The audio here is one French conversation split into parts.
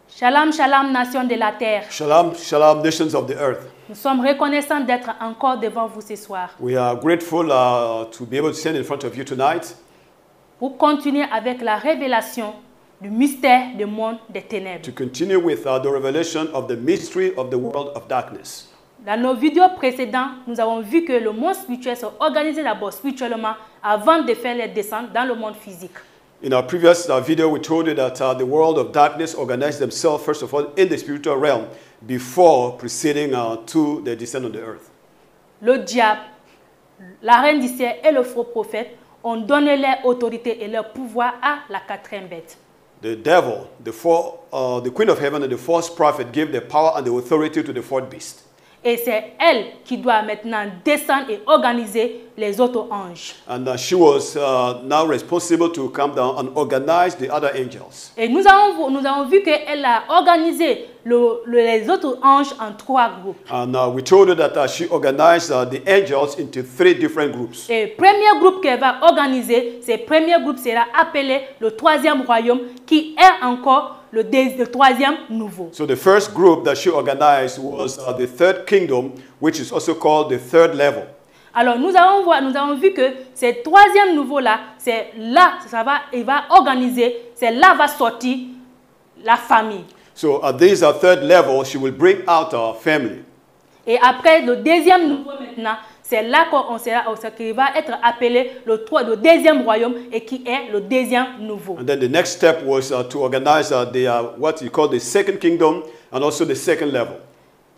Shalom, shalom, nation de la terre. Shalom, shalom, nations of the earth. Nous sommes reconnaissants d'être encore devant vous ce soir. We are grateful to be able to stand in front of you tonight. Pour continuer avec la révélation du mystère du monde des ténèbres. To continue with the revelation of the mystery of the world of darkness. Dans nos vidéos précédentes, nous avons vu que le monde spirituel s'est organisé d'abord spirituellement avant de faire les descentes dans le monde physique. In our previous video, we told you that the world of darkness organized themselves, first of all, in the spiritual realm before proceeding to the descent on the earth. Le diable, la reine du ciel et le faux prophète ont donné leur autorité et leur pouvoir à la quatrième bête. The devil, the queen of heaven and the false prophet gave their power and the authority to the fourth beast. Et c'est elle qui doit maintenant descendre et organiser les autres anges. And she was now responsible to come down and organize the other angels. Et nous avons vu qu'elle a organisé les autres anges en trois groupes. And we told her that she organized the angels into three different groups. Et le premier groupe qu'elle va organiser, ce premier groupe sera appelé le troisième royaume, qui est encore le troisième nouveau. So the first group that she organized was the third kingdom, which is also called the third level. Alors nous avons vu que ce troisième nouveau-là, c'est là, il va organiser, c'est là va sortir la famille. So at this third level, she will bring out our family. Et après le deuxième nouveau maintenant, c'est là qu'il va être appelé le deuxième royaume et qui est le deuxième nouveau. And then the next step was to organize what you call the second kingdom and also the second level.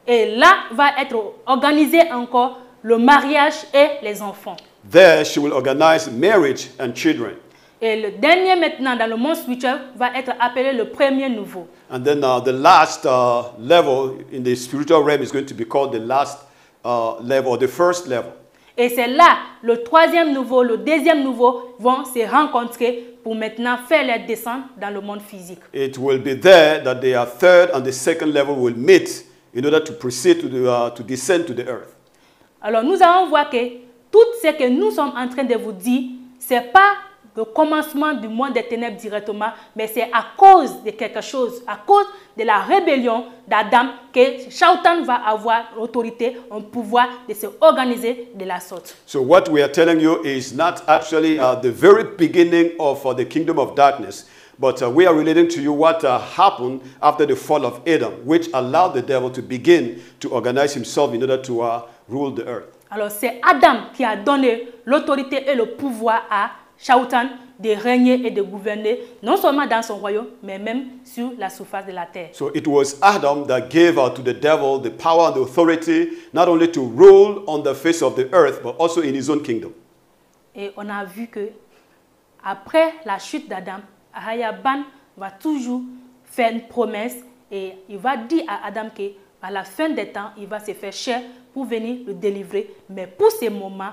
Et là va être organisé encore le mariage et les enfants. There she will organize marriage and children. Et le dernier maintenant dans le monde spirituel va être appelé le premier nouveau. And then the last level in the spiritual realm is going to be called the last level, or the first level. Et c'est là le troisième nouveau, le deuxième nouveau vont se rencontrer pour maintenant faire leur descente dans le monde physique. It will be there that the third and the second level will meet in order to proceed to descend to the earth. Alors nous allons voir que tout ce que nous sommes en train de vous dire, c'est pas le commencement du monde des ténèbres directement, mais c'est à cause de quelque chose, à cause de la rébellion d'Adam que Satan va avoir l'autorité, un pouvoir de se organiser de la sorte. So what we are telling you is not actually the very beginning of the kingdom of darkness, but we are relating to you what happened after the fall of Adam, which allowed the devil to begin to organize himself in order to rule the earth. Alors c'est Adam qui a donné l'autorité et le pouvoir à Satan de régner et de gouverner, non seulement dans son royaume, mais même sur la surface de la terre. So it was Ahdam that gave to the devil the power and the authority, not only to rule on the face of the earth, but also in his own kingdom. Et on a vu que après la chute d'Adam, AHAYAH BAN va toujours faire une promesse et il va dire à Adam qu'à la fin des temps, il va se faire chair pour venir le délivrer. Mais pour ce moment,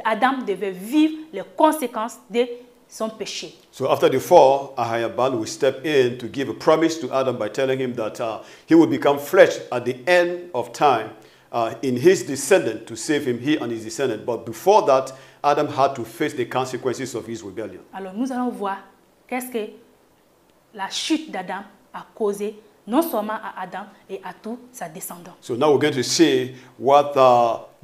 Adam devait vivre les conséquences de son péché. So after the fall, AHAYAH BAN will step in to give a promise to Adam by telling him that he will become flesh at the end of time in his descendant to save him, he and his descendant. But before that, Adam had to face the consequences of his rebellion. Alors nous allons voir qu'est-ce que la chute d'Adam a causé non seulement à Adam et à toute sa descendance. So now we're going to see what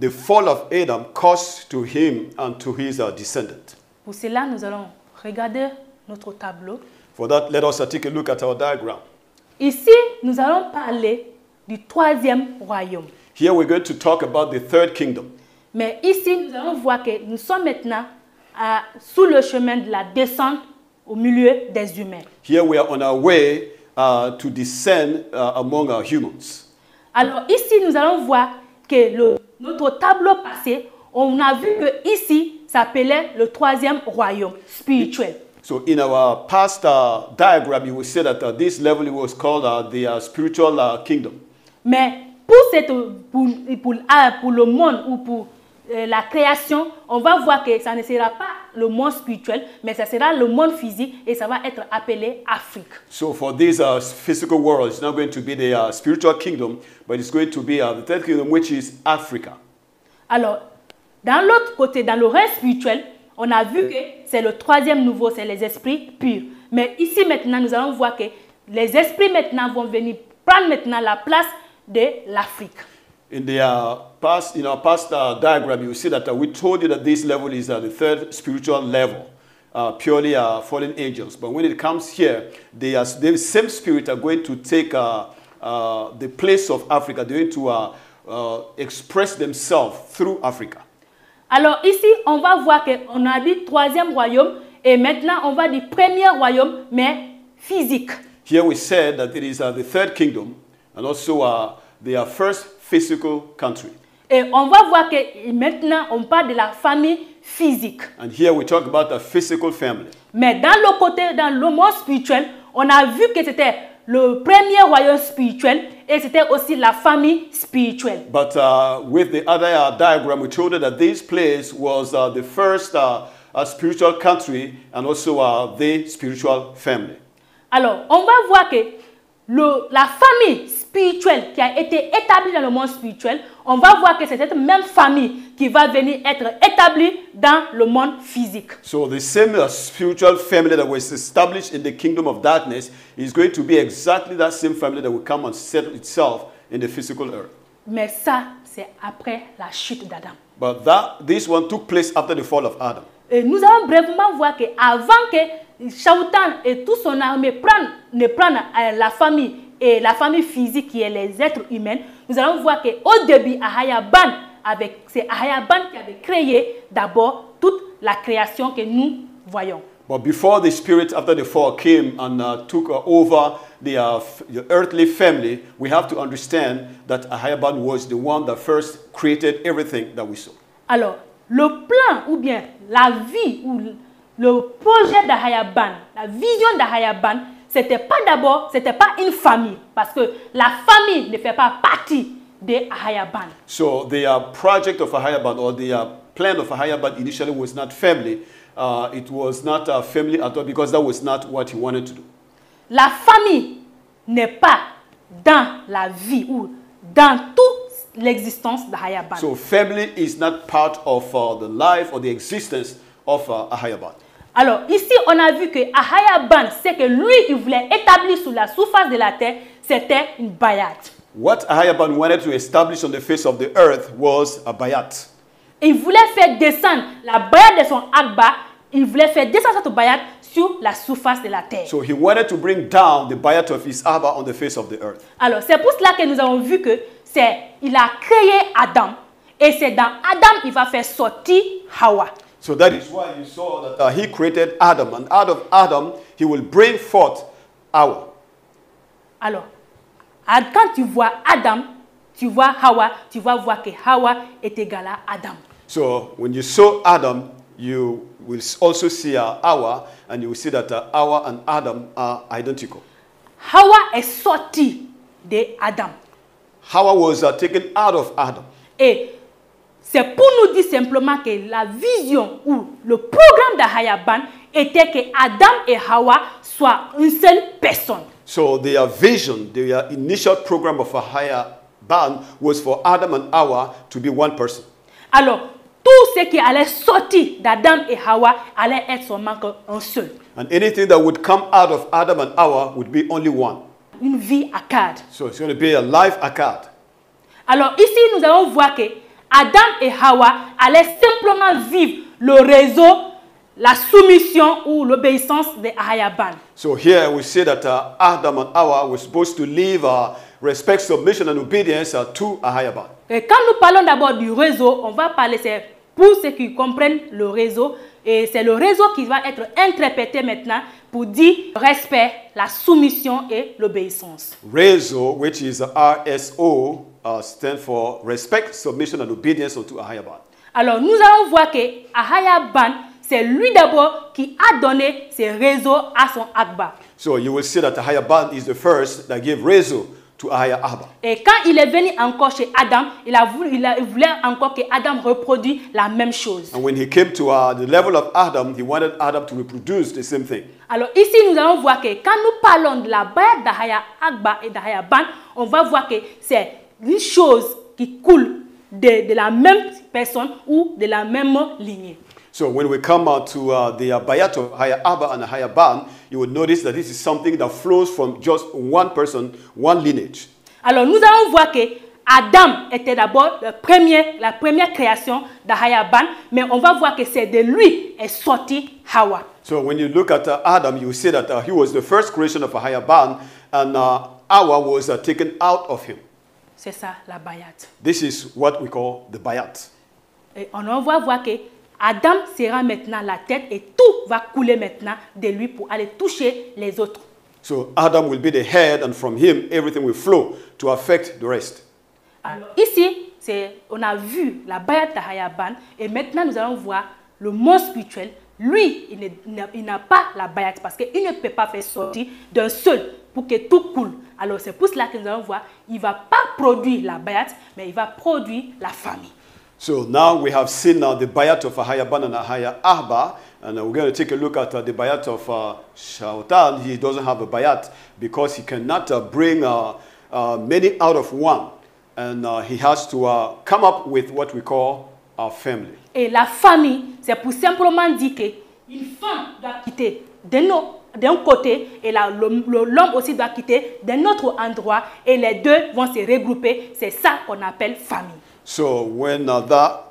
the fall of Adam caused to him and to his descendant. Pour cela, nous allons regarder notre tableau. For that, let us take a look at our diagram. Ici, nous allons parler du troisième royaume. Here we're going to talk about the third kingdom. Mais ici, nous allons voir que nous sommes maintenant sous le chemin de la descente au milieu des humains. Here we are on our way to descend among our humans. Alors ici, nous allons voir que notre tableau passé, on a vu que ici, ça s'appelait le troisième royaume spirituel. So in our past diagram, you will see that this level was called the spiritual kingdom. Mais pour le monde ou pour la création, on va voir que ça ne sera pas le monde spirituel, mais ça sera le monde physique et ça va être appelé Afrique. So for this physical world, it's not going to be the spiritual kingdom, but it's going to be the third kingdom, which is Africa. Alors, dans l'autre côté, dans le règne spirituel, on a vu que c'est le troisième nouveau, c'est les esprits purs. Mais ici maintenant, nous allons voir que les esprits maintenant vont venir prendre maintenant la place de l'Afrique. In our past diagram, you see that we told you that this level is the third spiritual level, purely fallen angels. But when it comes here, the same spirit are going to take the place of Africa. They're going to express themselves through Africa. Alors ici, on va voir qu'on a dit troisième royaume et maintenant on va dire premier royaume, mais physique. Here we said that it is the third kingdom and also the first physical country. Et on va voir que maintenant on parle de la famille physique. And here we talk about the physical family. Mais dans le côté, dans le monde spirituel, on a vu que c'était le premier royaume spirituel et c'était aussi la famille spirituelle. But with the other diagram, we told you that this place was the first spiritual country and also the spiritual family. Alors, on va voir que la famille spirituelle qui a été établie dans le monde spirituel, on va voir que c'est cette même famille qui va venir être établie dans le monde physique. So the same spiritual family that was established in the kingdom of darkness is going to be exactly that same family that will come and settle itself in the physical earth. Mais ça, c'est après la chute d'Adam. But this one took place after the fall of Adam. Et nous allons brièvement voir qu'avant que Shaoutan et toute son armée ne prennent la famille et la famille physique qui est les êtres humains, nous allons voir qu'au début, AHAYAH BAN, c'est AHAYAH BAN qui avait créé d'abord toute la création que nous voyons. But before the spirit after the fall came and took over the earthly family, we have to understand that AHAYAH BAN was the one that first created everything that we saw. Alors, le plan ou bien la vie ou le projet d'AHAYAH BAN, la vision d'AHAYAH BAN, c'était pas une famille, parce que la famille ne fait pas partie de AHAYAH BAN. So the project of AHAYAH BAN or the plan of AHAYAH BAN initially was not family. It was not a family at all because that was not what he wanted to do. La famille n'est pas dans la vie ou dans toute l'existence d'AHAYAH BAN. So family is not part of the life or the existence of AHAYAH BAN. Alors ici, on a vu que AHAYAH BAN, c'est que lui, il voulait établir sur la surface de la terre, c'était une bayat. What AHAYAH BAN wanted to establish on the face of the earth was a bayat. Il voulait faire descendre la bayat de son AHBA, il voulait faire descendre cette bayat sur la surface de la terre. So he wanted to bring down the bayat of his AHBA on the face of the earth. Alors c'est pour cela que nous avons vu que il a créé Ahdam et c'est dans Ahdam il va faire sortir Hawa. So that is why you saw that he created Adam, and out of Adam he will bring forth Hawa. Alors, quand tu vois Adam, tu vois Hawa, tu vas voir que Hawa est égal à Adam. So when you saw Adam, you will also see Hawa, and you will see that Hawa and Adam are identical. Hawa est sorti de Adam. Hawa was taken out of Adam. Et c'est pour nous dire simplement que la vision ou le programme d'AHAYAH BAN était que Adam et Hawa soient une seule personne. So their vision, their initial program of AHAYAH BAN was for Adam and Hawa to be one person. Alors, tout ce qui allait sortir d'Adam et Hawa allait être seulement un seul. And anything that would come out of Adam and Hawa would be only one. Une vie Achad. So it's going to be a life Achad. Alors ici, nous allons voir que Adam et Hawa allaient simplement vivre le réseau, la soumission ou l'obéissance de AHAYAH BAN. So here we see that Adam and Hawa were supposed to live respect, submission and obedience to AHAYAH BAN. Et quand nous parlons d'abord du réseau, on va parler, c'est pour ceux qui comprennent le réseau, et c'est le réseau qui va être interprété maintenant pour dire respect, la soumission et l'obéissance. Réseau, which is RSO, stands for respect, submission and obedience unto AHAYAH BAN. Alors nous allons voir que AHAYAH BAN, c'est lui d'abord qui a donné ses réseaux à son AHBA. So you will see that AHAYAH BAN is the first that gave réseau to AHBA. Et quand il est venu encore chez Adam, il voulait encore que Adam reproduise la même chose. And when he came to the level of Ahdam, he wanted Adam to reproduce the same thing. Alors ici, nous allons voir que quand nous parlons de la bayat d'AHBA et d'AHAYAH BAN, on va voir que c'est une chose qui coule de la même personne ou de la même lignée. So when we come to the bayat of AHAYAH BAN and AHAYAH BAN, you will notice that this is something that flows from just one person, one lineage. Alors nous allons voir que Adam était d'abord la première création d'AHAYAH BAN, mais on va voir que c'est de lui est sorti Hawa. So when you look at Adam, you will see that he was the first creation of AHAYAH BAN, and Hawa was taken out of him. C'est ça la bayat. This is what we call the bayat. Et on va voir que Adam sera maintenant la tête et tout va couler maintenant de lui pour aller toucher les autres. So Adam will be the head, and from him everything will flow to affect the rest. Alors ici, on a vu la bayat d'AHAYAH BAN et maintenant nous allons voir le monde spirituel. Lui, il n'a pas la bayat parce qu'il ne peut pas faire sortir d'un seul pour que tout coule. Alors c'est pour cela que nous allons voir, il ne va pas produire la bayat, mais il va produire la famille. So now we have seen the bayat of AHAYAH BAN and AHBA, and we're going to take a look at the bayat of Shaitan. He doesn't have a bayat because he cannot bring many out of one, and he has to come up with what we call our family. Et la famille, c'est pour simplement dire qu'une femme doit quitter d'un côté et l'homme aussi doit quitter d'un autre endroit et les deux vont se regrouper. C'est ça qu'on appelle famille. So when that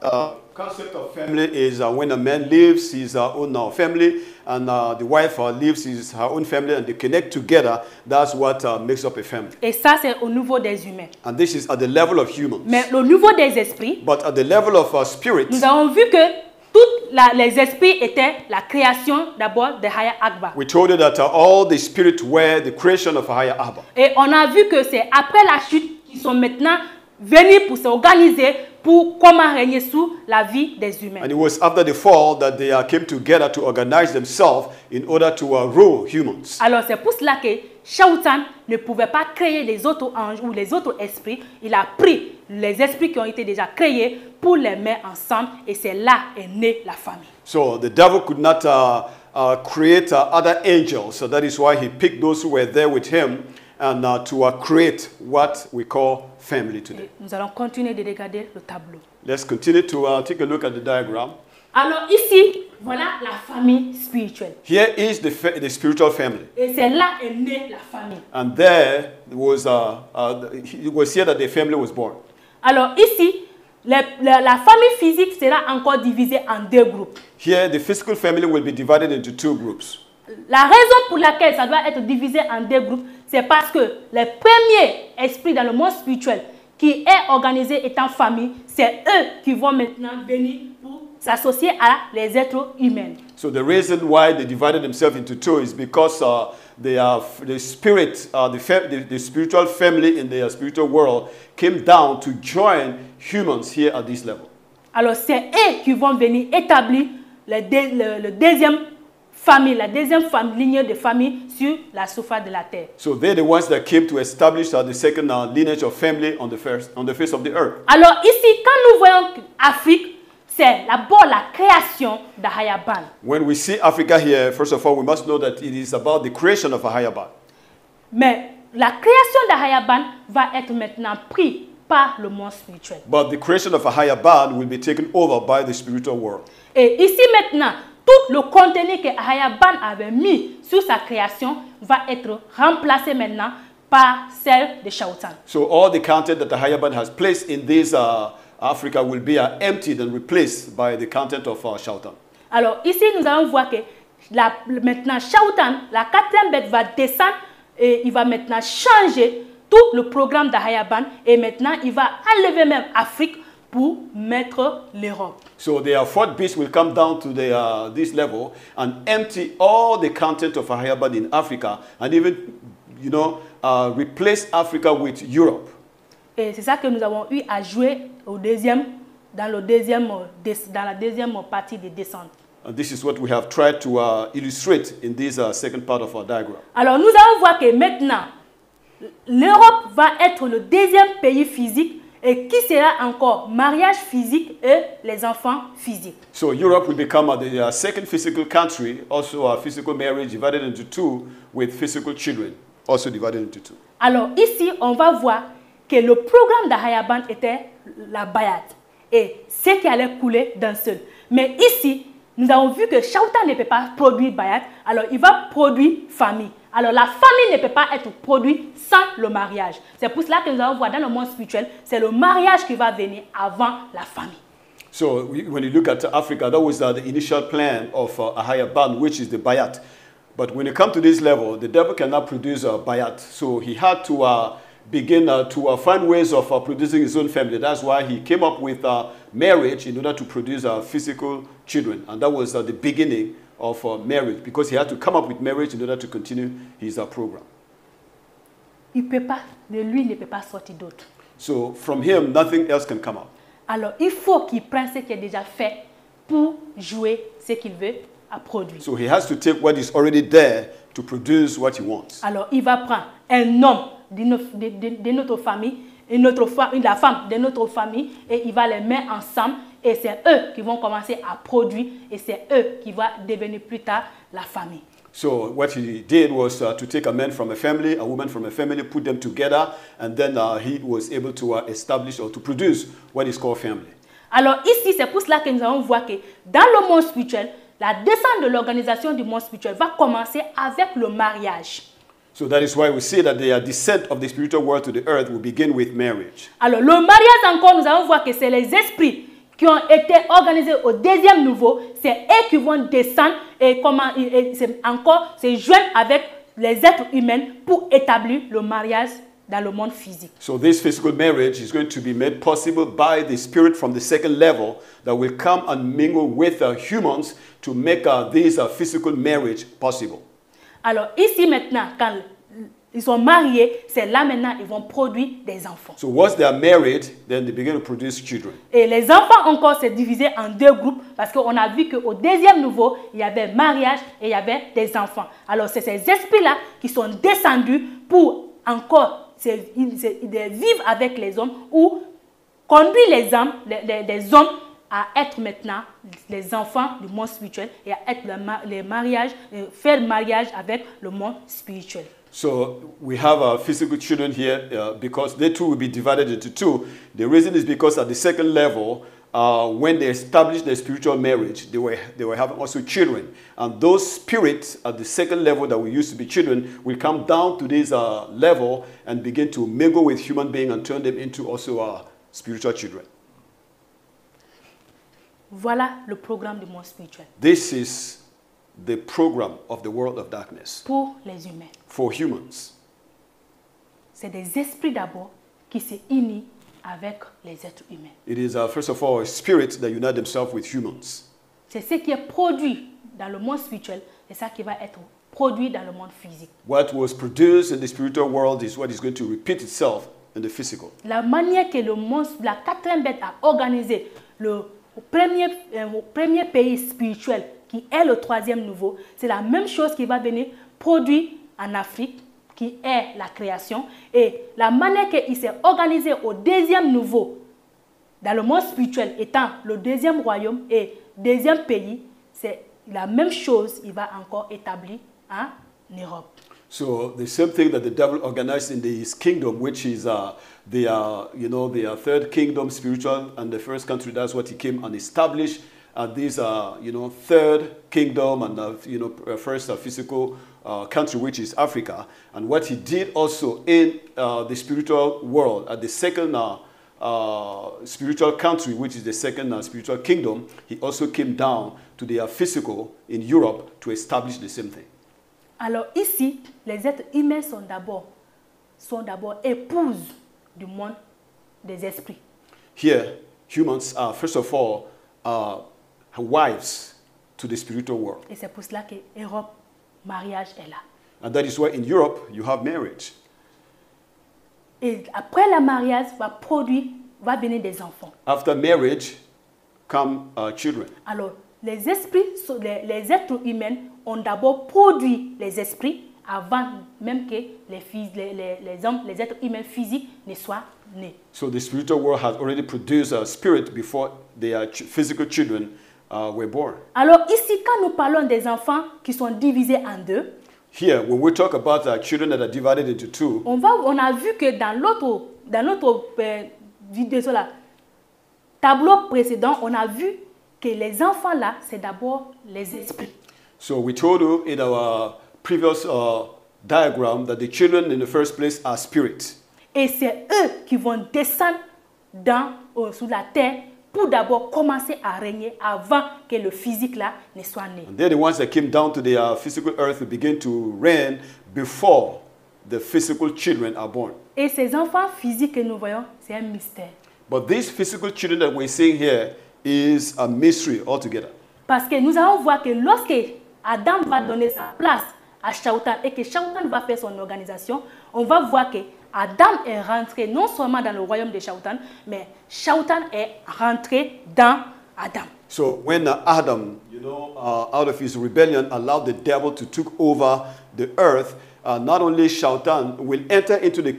concept of family is when a man leaves his own family and the wife leaves her own family and they connect together, that's what makes up a family. Et ça, c'est au niveau des humains. And this is at the level of humans. Mais au niveau des esprits, but at the level of spirits, nous avons vu que tous les esprits étaient la création d'abord de AHAYAH BAN. we told you that all the spirits were the creation of AHAYAH BAN. Et on a vu que c'est après la chute qu'ils sont maintenant venus pour s'organiser pour comment régner sous la vie des humains. And it was after the fall that they came together to organize themselves in order to rule humans. Alors c'est pour cela que Shaitan ne pouvait pas créer les autres anges ou les autres esprits. Il a pris les esprits qui ont été déjà créés pour les mettre ensemble et c'est là est née la famille. So the devil could not create other angels, so that is why he picked those who were there with him and to create what we call family today. Et nous allons continuer de regarder le tableau. Let's continue to take a look at the diagram. Alors ici, voilà la famille spirituelle. Here is the spiritual family. Et c'est là est née la famille. And there was it was here that the family was born. Alors ici, la famille physique sera encore divisée en deux groupes. Here the physical family will be divided into two groups. La raison pour laquelle ça doit être divisé en deux groupes, c'est parce que les premiers esprits dans le monde spirituel qui est organisé étant famille, c'est eux qui vont maintenant venir pour s'associer à les êtres humains. So the reason why they divided themselves into two is because the spirit, the spiritual family in the spiritual world came down to join humans here at this level. Alors c'est eux qui vont venir établir le deuxième famille, la deuxième lignée de famille sur la surface de la terre. So they're the ones that came to establish the second lineage of family on the face of the earth. Alors ici, quand nous voyons Afrique, c'est d'abord la création d'AHAYAH BAN. When we see Africa here, first of all, we must know that it is about the creation of AHAYAH BAN. Mais la création d'AHAYAH BAN va être maintenant prise par le monde spirituel. But the creation of AHAYAH BAN will be taken over by the spiritual world. Et ici maintenant, tout le contenu que AHAYAH BAN avait mis sur sa création va être remplacé maintenant par celle de Shaitan. So all the content that AHAYAH BAN has placed in this Africa will be emptied and replaced by the content of Shaitan. Alors ici, nous allons voir que maintenant Shaitan, la quatrième bête va descendre et il va maintenant changer tout le programme d'AHAYAH BAN et maintenant il va enlever même Afrique pour mettre l'Europe. So the fourth beast will come down to this level and empty all the content of AHAYAH BAN in Africa and even, replace Africa with Europe. Et c'est ça que nous avons eu à jouer dans la deuxième partie des descendants. And this is what we have tried to illustrate in this second part of our diagram. Alors nous allons voir que maintenant, l'Europe va être le deuxième pays physique et qui sera encore mariage physique et les enfants physiques. So Europe will become the second physical country, also a physical marriage divided into two with physical children, also divided into two. Alors ici, on va voir que le programme d'AHAYAH BAN était la bayat et ce qui allait couler d'un seul. Mais ici, nous avons vu que Shauta ne peut pas produire Bayat, alors il va produire famille. Alors la famille ne peut pas être produite sans le mariage. C'est pour cela que nous allons voir dans le monde spirituel, c'est le mariage qui va venir avant la famille. So when you look at Africa, that was the initial plan of AHAYAH BAN, which is the bayat. But when you come to this level, the devil cannot produce a bayat. So he had to begin to find ways of producing his own family. That's why he came up with marriage in order to produce physical children. And that was the beginning of marriage, because he had to come up with marriage in order to continue his program. Il peut pas, de lui ne peut pas sortir d'autre. So from him, nothing else can come out. Alors il faut qu'il prenne ce qui est déjà fait pour jouer ce qu'il veut à produire. So he has to take what is already there to produce what he wants. Alors il va prendre un homme de notre famille, la femme de notre famille, et il va les mettre ensemble, et c'est eux qui vont commencer à produire, et c'est eux qui vont devenir plus tard la famille. So what he did was to take a man from a family, a woman from a family, put them together, and then he was able to establish or to produce what is called family. Alors ici, c'est pour cela que nous allons voir que dans le monde spirituel, la descente de l'organisation du monde spirituel va commencer avec le mariage. So that is why we see that the descent of the spiritual world to the earth will begin with marriage. Alors le mariage encore, nous allons voir que c'est les esprits qui ont été organisés au deuxième niveau, c'est eux qui vont descendre et se joindre avec les êtres humains pour établir le mariage dans le monde physique. So this physical marriage is going to be made possible by the spirit from the second level that will come and mingle with humans to make this physical marriage possible. Alors ici maintenant, quand ils sont mariés, c'est là maintenant ils vont produire des enfants. So once they are married, then they begin to produce children. Et les enfants encore c'est divisé en deux groupes, parce qu'on a vu qu'au deuxième niveau, il y avait mariage et il y avait des enfants. Alors c'est ces esprits-là qui sont descendus pour encore vivre avec les hommes ou conduire les hommes à être maintenant les enfants du monde spirituel et à être les mariages, faire mariage avec le monde spirituel. So we have physical children here because they too will be divided into two. The reason is because at the second level, when they established their spiritual marriage, they were having also children. And those spirits at the second level that we used to be children will come down to this level and begin to mingle with human beings and turn them into also spiritual children. Voilà le programme du monde spirituel. This is the program of the world of darkness. Pour les humains. For humans. C'est des esprits d'abord qui se unissent avec les êtres humains. It is first of all spirits that unite themselves with humans. C'est ce qui est produit dans le monde spirituel et ça qui va être produit dans le monde physique. What was produced in the spiritual world is what is going to repeat itself in the physical. La manière que le monde, la quatrième bête a organisé le premier pays spirituel qui est le troisième niveau, c'est la même chose qui va venir produire en Afrique, qui est la création. Et la manière qu'il s'est organisé au deuxième niveau, dans le monde spirituel, étant le deuxième royaume et deuxième pays, c'est la même chose qu'il va encore établir en Europe. So the same thing that the devil organized in his kingdom, which is the third kingdom spiritual, and the first country, that's what he came and established. This third kingdom and first physical country, which is Africa. And what he did also in the spiritual world, at the second spiritual country, which is the second spiritual kingdom, he also came down to the physical in Europe to establish the same thing. Alors ici, les êtres humains sont d'abord épouses du monde des esprits. Here, humans are first of all wives to the spiritual world. Et c'est pour cela que Europe, mariage est là. And that is why in Europe you have marriage. Et après le mariage va venir des enfants. After marriage come children. Alors les esprits, les êtres humains ont d'abord produit les esprits avant même que les êtres humains physiques ne soient nés. So the spiritual world has already produced a spirit before the physical children were born. Alors ici, quand nous parlons des enfants qui sont divisés en deux, here, when we talk about children that are divided into two, on a vu que dans notre vidéo là, tableau précédent, on a vu que les enfants là, c'est d'abord les esprits. So we told you in our previous diagram that the children in the first place are spirits. Et c'est eux qui vont descendre sur la terre pour d'abord commencer à régner avant que le physique là ne soit né. And they're the ones that came down to the physical earth to begin to reign before the physical children are born. Et ces enfants physiques que nous voyons, c'est un mystère. But these physical children that we're seeing here is a mystery altogether. Parce que nous allons voir que lorsque Adam va donner sa place à Shautan et que Shautan va faire son organisation, on va voir que Adam est rentré non seulement dans le royaume de Shautan, mais Shautan est rentré dans Adam. So when Adam, out of his rebellion, allowed the devil to take over the earth, not only Shautan will enter into the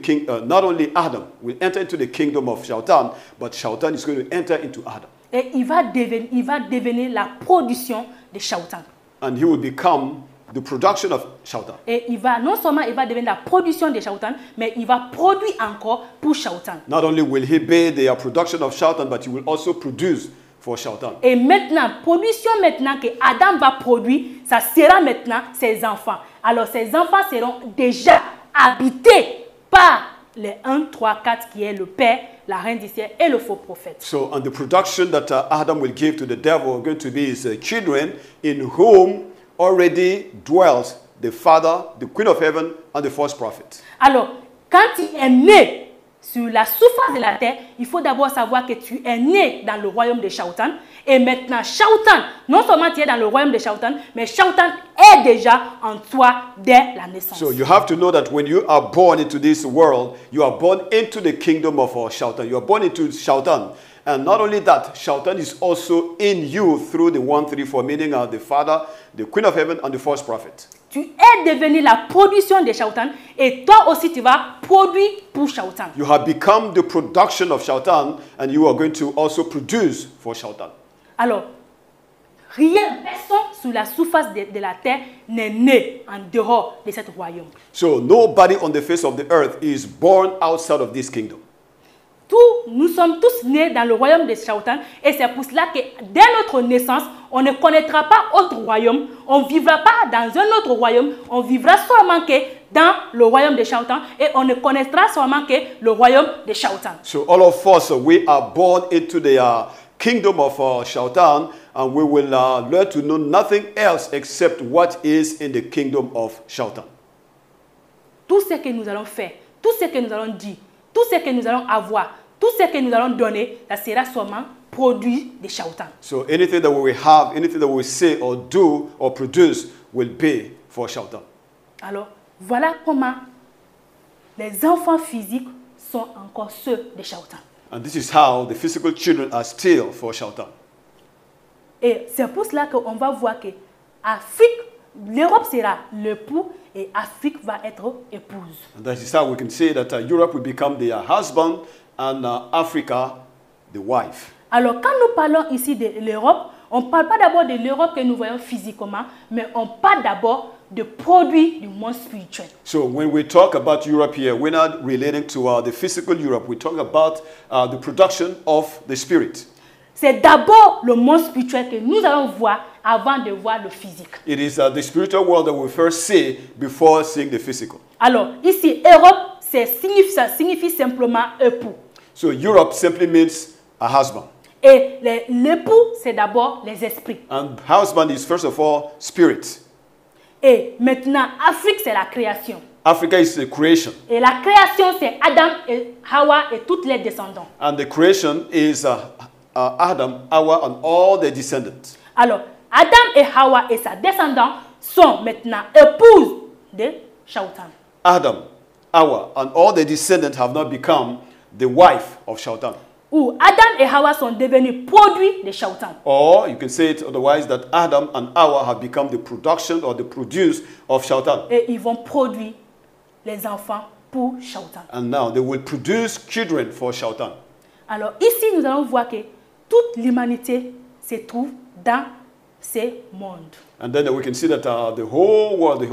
not only Adam will enter into the kingdom of Shautan, but Shautan is going to enter into Adam. Et il va devenir la production de Shautan. And he will become the production of Shautan. Et non seulement il va devenir la production de Shautan, mais il va produire encore pour Shautan. Not only will he be the production of Shautan, but he will also produce for Shautan. Et maintenant, production maintenant que Adam va produire, ça sera maintenant ses enfants. Alors ces enfants seront déjà habités par les 1, 3, 4 qui est le Père, la Reine du ciel et le faux prophète. So, and the production that Adam will give to the devil are going to be his children, in whom already dwells the Father, the Queen of Heaven, and the false prophet. Alors, quand tu es né sur la surface de la terre, il faut d'abord savoir que tu es né dans le royaume de Shautan. Et maintenant, Shautan, non seulement tu es dans le royaume de Shautan, mais Shautan est déjà en toi dès la naissance. So you have to know that when you are born into this world, you are born into the kingdom of Shautan. You are born into Shautan. And not only that, Shautan is also in you through the 1, 3, 4, meaning the Father, the Queen of Heaven, and the false prophet. Tu es devenu la production de Shautan et toi aussi tu vas produire pour Shautan. You have become the production of Shautan and you are going to also produce for Shautan. Alors, personne sur la surface de la terre n'est né en dehors de ce royaume. So nobody on the face of the earth is born outside of this kingdom. Nous sommes tous nés dans le royaume de Shautan et c'est pour cela que dès notre naissance, on ne connaîtra pas autre royaume, on ne vivra pas dans un autre royaume, on vivra seulement que dans le royaume de Shautan et on ne connaîtra seulement que le royaume de Shautan. So all of us, we are born into the kingdom of Shautan, and we will learn to know nothing else except what is in the kingdom of Shautan. Tout ce que nous allons faire, tout ce que nous allons dire, tout ce que nous allons avoir, tout ce que nous allons donner, ça sera seulement produit de Shautan. So anything that we will have, anything that we will say or do or produce will be for Shautan. Alors, voilà comment les enfants physiques sont encore ceux de Shautan. And this is how the physical children are still for Shautan. Et c'est pour cela qu'on va voir que Afrique, l'Europe sera l'époux et Afrique va être épouse. And that is how we can say that Europe will become the husband and Africa the wife. Alors quand nous parlons ici de l'Europe, on ne parle pas d'abord de l'Europe que nous voyons physiquement, mais on parle d'abord de produits du monde spirituel. So when we talk about Europe here, we're not relating to the physical Europe. We talk about the production of the spirit. C'est d'abord le monde spirituel que nous allons voir avant de voir le physique. It is the spiritual world that we first see before seeing the physical. Alors ici, Europe, ça signifie simplement époux. So Europe simply means a husband. Et l'époux, c'est d'abord les esprits. And husband is first of all spirit. Et maintenant, Afrique, c'est la création. Africa is the creation. Et la création, c'est Adam et Hawa et toutes les descendants. And the creation is Ahdam, Hawa, and all the descendants. Alors, Adam et Hawa et sa descendant sont maintenant épouses de Shautan. Ahdam, Hawa, and all the descendants have now become the wife of Shautan. Ou Adam et Hawa sont devenus produits de Shautan. Or you can say it otherwise, that Ahdam and Hawa have become the production or the produce of Shautan. Et ils vont produire les enfants pour Shautan. And now they will produce children for Shautan. Alors ici, nous allons voir que toute l'humanité se trouve dans ce monde. And then we can see that the whole world,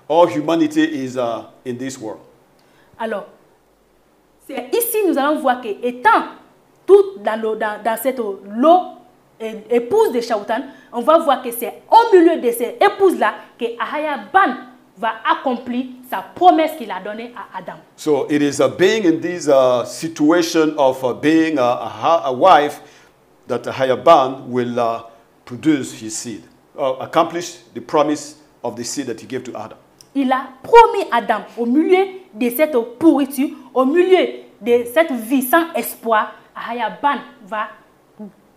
all humanity is in this world. Alors, c'est ici nous allons voir que étant tout dans cette lot épouses de Shaoutan, on va voir que c'est au milieu de ces épouses-là que AHAYAH BAN va accomplir sa promesse qu'il a donnée à Ahdam. So it is being in this situation of being a wife that AHAYAH BAN will produce his seed, accomplish the promise of the seed that he gave to Ahdam. Il a promis Ahdam, au milieu de cette pourriture, au milieu de cette vie sans espoir, AHAYAH BAN va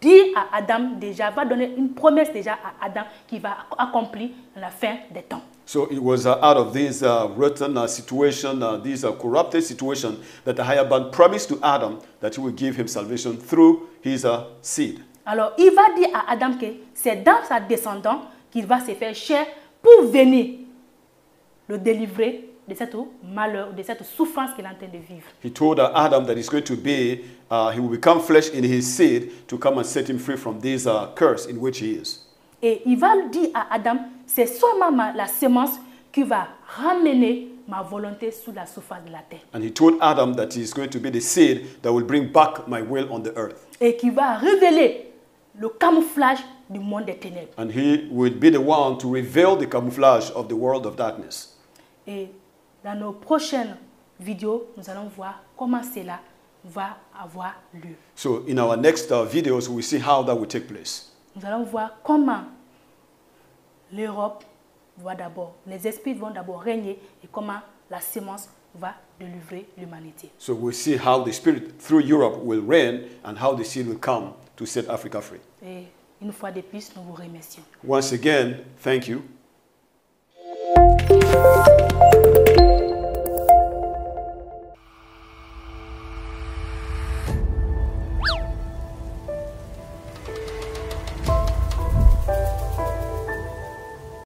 dire à Ahdam déjà, va donner une promesse déjà à Ahdam qui va accomplir la fin des temps. So it was out of this rotten situation, this corrupted situation, that AHAYAH BAN promised to Ahdam that he would give him salvation through his seed. Alors il va dire à Ahdam que c'est dans sa descendance qu'il va se faire chair pour venir le délivrer de cette malheur, de cette souffrance qu'il est en train de vivre. He told Ahdam that it's going to be, he will become flesh in his seed to come and set him free from this curse in which he is. Et il va dire à Ahdam, c'est seulement la semence qui va ramener ma volonté sous la surface de la terre. And he told Ahdam that he's going to be the seed that will bring back my will on the earth. Et qui va révéler le camouflage du monde des ténèbres. And he will be the one to reveal the camouflage of the world of darkness. Et dans nos prochaines vidéos, nous allons voir comment cela va avoir lieu. So in our next videos, we will see how that will take place. Nous allons voir comment l'Europe va d'abord, les esprits vont d'abord régner et comment la semence va délivrer l'humanité. So we'll see how the Spirit through Europe will reign and how the seed will come to set Africa free. Et une fois de plus, nous vous remercions. Once again, thank you.